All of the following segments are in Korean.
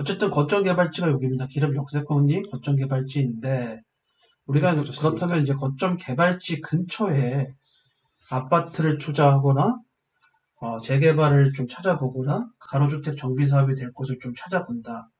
어쨌든 거점 개발지가 여기입니다. 기름 역세권이 거점 개발지인데 우리가 그렇습니다. 그렇다면 이제 거점 개발지 근처에 아파트를 투자하거나 재개발을 좀 찾아보거나 가로주택 정비 사업이 될 곳을 좀 찾아본다.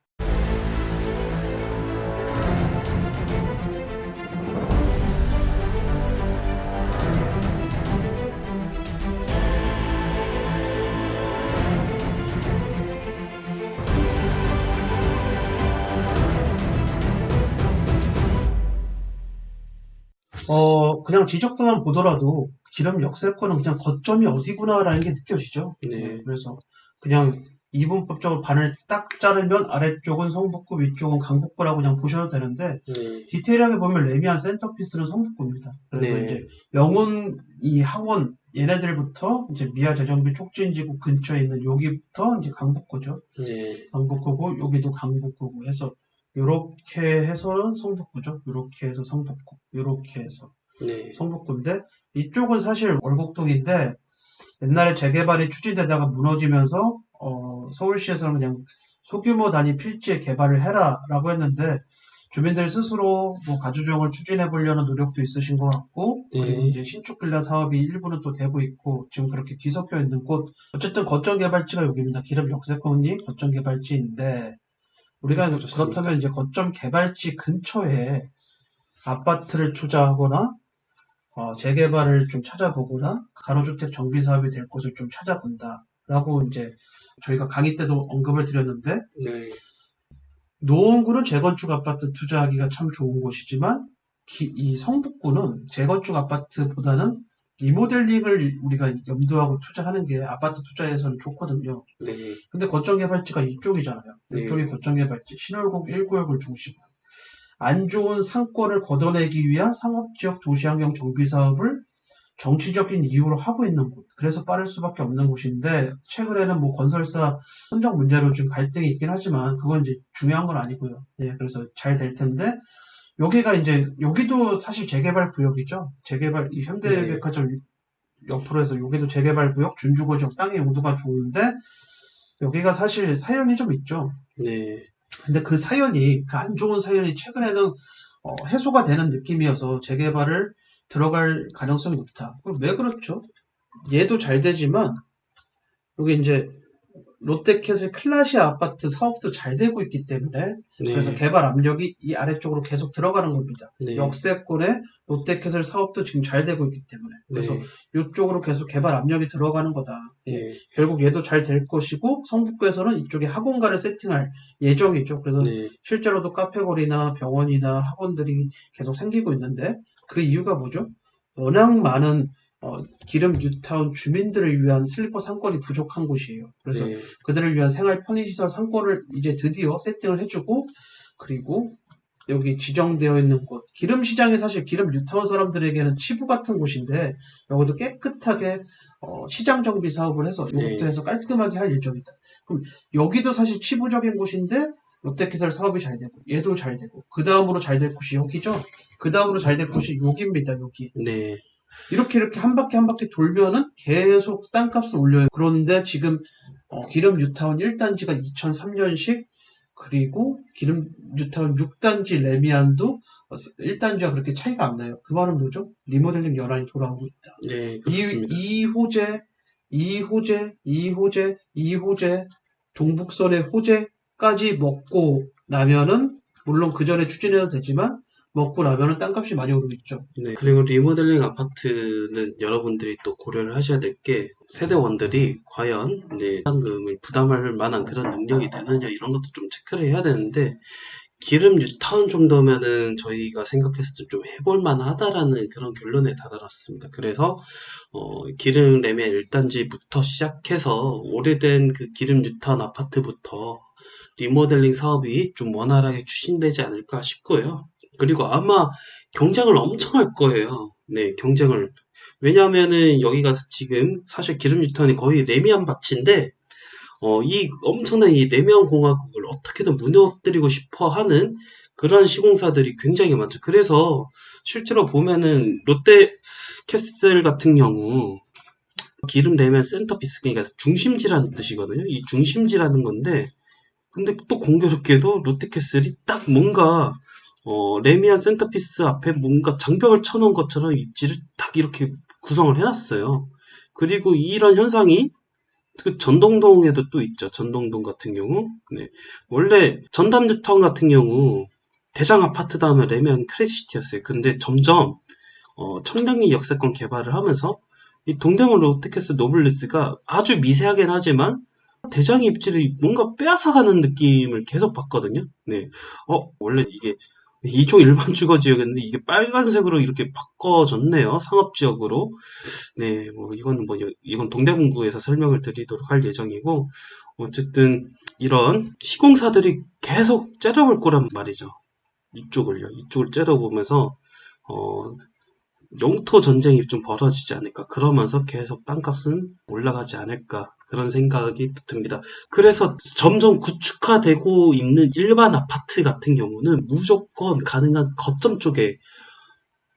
그냥 지적도만 보더라도 기름 역세권은 그냥 거점이 어디구나라는 게 느껴지죠. 네, 그래서 그냥 이분법적으로 반을 딱 자르면 아래쪽은 성북구, 위쪽은 강북구라고 그냥 보셔도 되는데 네, 디테일하게 보면 레미안 센터피스는 성북구입니다. 그래서 네, 이제 영훈, 이 학원 얘네들부터 이제 미아 재정비 촉진지구 근처에 있는 여기부터 이제 강북구죠. 네, 강북구고 여기도 강북구고 해서 요렇게 해서 성북구죠. 요렇게 해서 성북구, 요렇게 해서 네, 성북구인데 이쪽은 사실 월곡동인데 옛날에 재개발이 추진되다가 무너지면서 서울시에서는 그냥 소규모 단위 필지에 개발을 해라라고 했는데 주민들 스스로 뭐 가주정을 추진해 보려는 노력도 있으신 것 같고 그리고 네, 이제 신축 빌라 사업이 일부는 또 되고 있고 지금 그렇게 뒤섞여 있는 곳 어쨌든 거점 개발지가 여기입니다. 기름 역세권이 거점 개발지인데 우리가 그렇습니다. 그렇다면 이제 거점 개발지 근처에 아파트를 투자하거나 재개발을 좀 찾아보거나 가로주택 정비 사업이 될 곳을 좀 찾아본다라고 이제 저희가 강의 때도 언급을 드렸는데 네, 노원구는 재건축 아파트 투자하기가 참 좋은 곳이지만 이 성북구는 재건축 아파트보다는 리모델링을 우리가 염두하고 투자하는 게 아파트 투자에서는 좋거든요. 네, 근데 거점 개발지가 이쪽이잖아요. 이쪽이 네, 거점 개발지, 신월곡 1구역을 중심으로 안 좋은 상권을 걷어내기 위한 상업지역 도시환경 정비 사업을 정치적인 이유로 하고 있는 곳. 그래서 빠를 수밖에 없는 곳인데 최근에는 뭐 건설사 선정 문제로 좀 갈등이 있긴 하지만 그건 이제 중요한 건 아니고요. 네, 그래서 잘 될 텐데 여기가 이제 여기도 사실 재개발 구역이죠. 재개발 이 네, 현대백화점 옆으로 해서 여기도 재개발 구역 준주거 지역 땅의 용도가 좋은데 여기가 사실 사연이 좀 있죠. 네, 근데 그 사연이 그 안 좋은 사연이 최근에는 해소가 되는 느낌이어서 재개발을 들어갈 가능성이 높다. 그럼 왜 그렇죠? 얘도 잘 되지만 여기 이제 롯데캐슬 클라시아 아파트 사업도 잘 되고 있기 때문에 그래서 네, 개발 압력이 이 아래쪽으로 계속 들어가는 겁니다. 네, 역세권에 롯데캐슬 사업도 지금 잘 되고 있기 때문에 그래서 네, 이쪽으로 계속 개발 압력이 들어가는 거다. 예, 네, 결국 얘도 잘 될 것이고 성북구에서는 이쪽에 학원가를 세팅할 예정이죠. 그래서 네, 실제로도 카페거리나 병원이나 학원들이 계속 생기고 있는데 그 이유가 뭐죠? 워낙 많은 기름 뉴타운 주민들을 위한 슬리퍼 상권이 부족한 곳이에요. 그래서 네, 그들을 위한 생활 편의시설 상권을 이제 드디어 세팅을 해주고 그리고 여기 지정되어 있는 곳 기름 시장이 사실 기름 뉴타운 사람들에게는 치부 같은 곳인데 여기도 깨끗하게 시장 정비 사업을 해서 이것도 네, 해서 깔끔하게 할 예정이다. 그럼 여기도 사실 치부적인 곳인데 롯데캐슬 사업이 잘 되고 얘도 잘 되고 그 다음으로 잘 될 곳이 여기죠. 그 다음으로 잘 될 곳이 여기입니다. 여기. 네, 이렇게 한 바퀴 돌면은 계속 땅값을 올려요. 그런데 지금 기름 뉴타운 1단지가 2003년식 그리고 기름 뉴타운 6단지 레미안도 1단지와 그렇게 차이가 안 나요. 그 말은 뭐죠? 리모델링 연한이 돌아오고 있다. 네, 그렇습니다. 이호재 동북선의 호재까지 먹고 나면은 물론 그 전에 추진해도 되지만 먹고 나면은 땅값이 많이 오르고 있죠. 네, 그리고 리모델링 아파트는 여러분들이 또 고려를 하셔야 될 게 세대원들이 과연 네, 부담금을 부담할 만한 그런 능력이 되느냐 이런 것도 좀 체크를 해야 되는데 기름 뉴타운 정도면은 저희가 생각했을 때 좀 해볼 만하다라는 그런 결론에 다다랐습니다. 그래서 기름 레미안 1단지부터 시작해서 오래된 그 기름 뉴타운 아파트부터 리모델링 사업이 좀 원활하게 추진되지 않을까 싶고요. 그리고 아마 경쟁을 엄청 할 거예요. 네, 경쟁을. 왜냐하면은 여기가 지금 사실 기름 뉴타운이 거의 레미안 밭인데 이 엄청난 이 레미안 공화국을 어떻게든 무너뜨리고 싶어 하는 그런 시공사들이 굉장히 많죠. 그래서 실제로 보면은 롯데 캐슬 같은 경우 기름 레미안 센터피스 그러니까 중심지라는 뜻이거든요. 이 중심지라는 건데 근데 또 공교롭게도 롯데캐슬이 딱 뭔가 레미안 센터피스 앞에 뭔가 장벽을 쳐놓은 것처럼 입지를 딱 이렇게 구성을 해놨어요. 그리고 이런 현상이 그 전동동에도 또 있죠. 전동동 같은 경우. 네. 원래 전담뉴타운 같은 경우 대장 아파트 다음에 레미안 크레시티였어요. 근데 점점 청량리 역세권 개발을 하면서 이 동대문 롯데캐슬 노블리스가 아주 미세하긴 하지만 대장의 입지를 뭔가 빼앗아가는 느낌을 계속 받거든요. 네. 원래 이게 2종 일반 주거 지역이었는데 이게 빨간색으로 이렇게 바꿔졌네요. 상업지역으로. 네, 이건 동대문구에서 설명을 드리도록 할 예정이고, 어쨌든 이런 시공사들이 계속 째려볼 거란 말이죠. 이쪽을 째려보면서, 어, 영토 전쟁이 좀 벌어지지 않을까. 그러면서 계속 땅값은 올라가지 않을까. 그런 생각이 듭니다. 그래서 점점 구축화되고 있는 일반 아파트 같은 경우는 무조건 가능한 거점 쪽에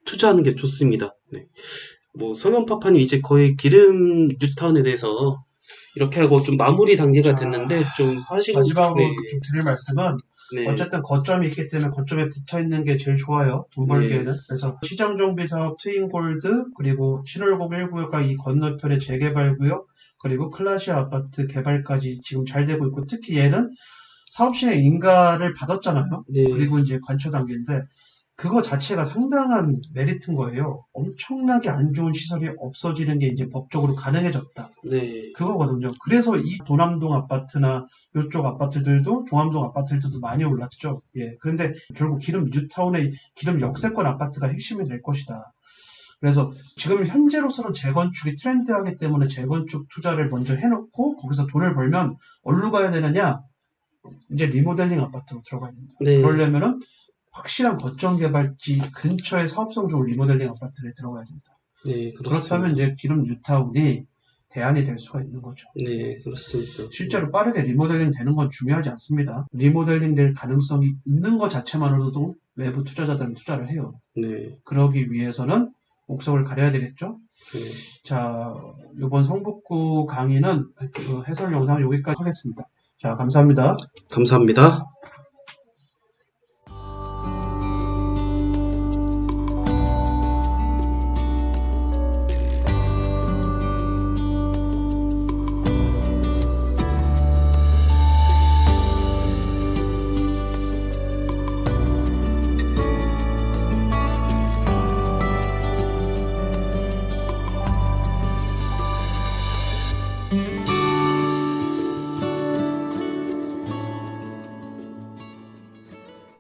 투자하는 게 좋습니다. 네. 성현파파님 이제 거의 기름 뉴타운에 대해서 이렇게 하고 좀 마무리 단계가 자, 됐는데 좀 하시고, 마지막으로 네, 좀 드릴 말씀은 네, 어쨌든 거점이 있기 때문에 거점에 붙어 있는 게 제일 좋아요. 돈 네, 벌기에는. 그래서 시장 정비 사업 트윈골드 그리고 신월곡 1구역과 이 건너편의 재개발 구역 그리고 클라시아 아파트 개발까지 지금 잘 되고 있고 특히 얘는 사업 시행 인가를 받았잖아요. 네, 그리고 이제 관초 단계인데 그거 자체가 상당한 메리트인 거예요. 엄청나게 안 좋은 시설이 없어지는 게 이제 법적으로 가능해졌다. 네, 그거거든요. 그래서 이 도남동 아파트나 이쪽 아파트들도 종암동 아파트들도 많이 올랐죠. 예. 그런데 결국 기름 뉴타운의 기름 역세권 아파트가 핵심이 될 것이다. 그래서 지금 현재로서는 재건축이 트렌드하기 때문에 재건축 투자를 먼저 해놓고 거기서 돈을 벌면 어디로 가야 되느냐? 이제 리모델링 아파트로 들어가야 된다. 네, 그러려면은 확실한 거점 개발지 근처에 사업성 좋은 리모델링 아파트를 들어가야 된다. 네, 그렇다면 그렇습니다. 이제 기름 뉴타운이 대안이 될 수가 있는 거죠. 네, 그렇습니다. 실제로 빠르게 리모델링 되는 건 중요하지 않습니다. 리모델링 될 가능성이 있는 것 자체만으로도 외부 투자자들은 투자를 해요. 네, 그러기 위해서는 옥석을 가려야 되겠죠. 네, 자, 이번 성북구 강의는 그 해설 영상 여기까지 하겠습니다. 자, 감사합니다. 감사합니다.